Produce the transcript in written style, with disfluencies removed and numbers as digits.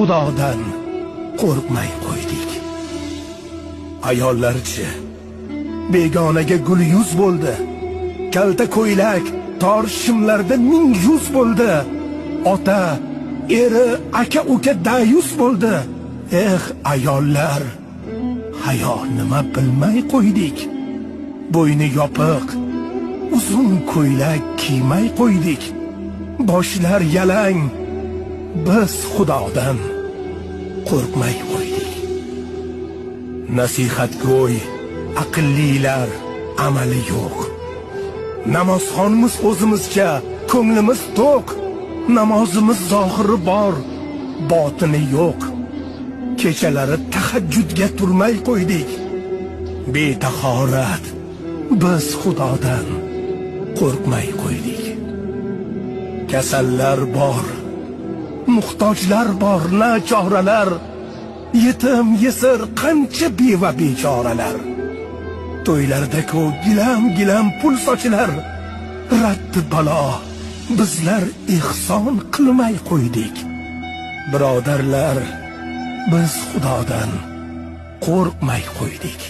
Xudodan qo'rqmay qo'ydik. Ayollarchi begonaga gul yuz bo'ldi. Kalta ko'ylak tor shimlarda ming yuz bo'ldi. Ota, eri, aka, uka dayus bo'ldi. Ayollar, hayo nima bilmay qo'ydik. Bo'yni yopiq, uzun ko'ylak kiymay qo'ydik. Boshlar yalang, biz Xudodan qo'rqmay qo'ydik. Nasihatgo'y, aqllilar amali yo'q. Namozxonimiz o'zimizcha, ko'nglimiz to'q. Namozimiz zohiri bor, botini yo'q. Kechalari tahajjudga turmay qo'ydik. Betahorat, biz Xudodan qo'rqmay qo'ydik. Kasallar bor, muhtojlar bor, nachoralar. Yetim yesir qancha beva bechoralar. To'ylarda-ku gilam-gilam pul sochilar. Raddi balo, bizlar ihson qilmay qo'ydik. Birodarlar, biz Xudodan qo'rqmay qo'ydik.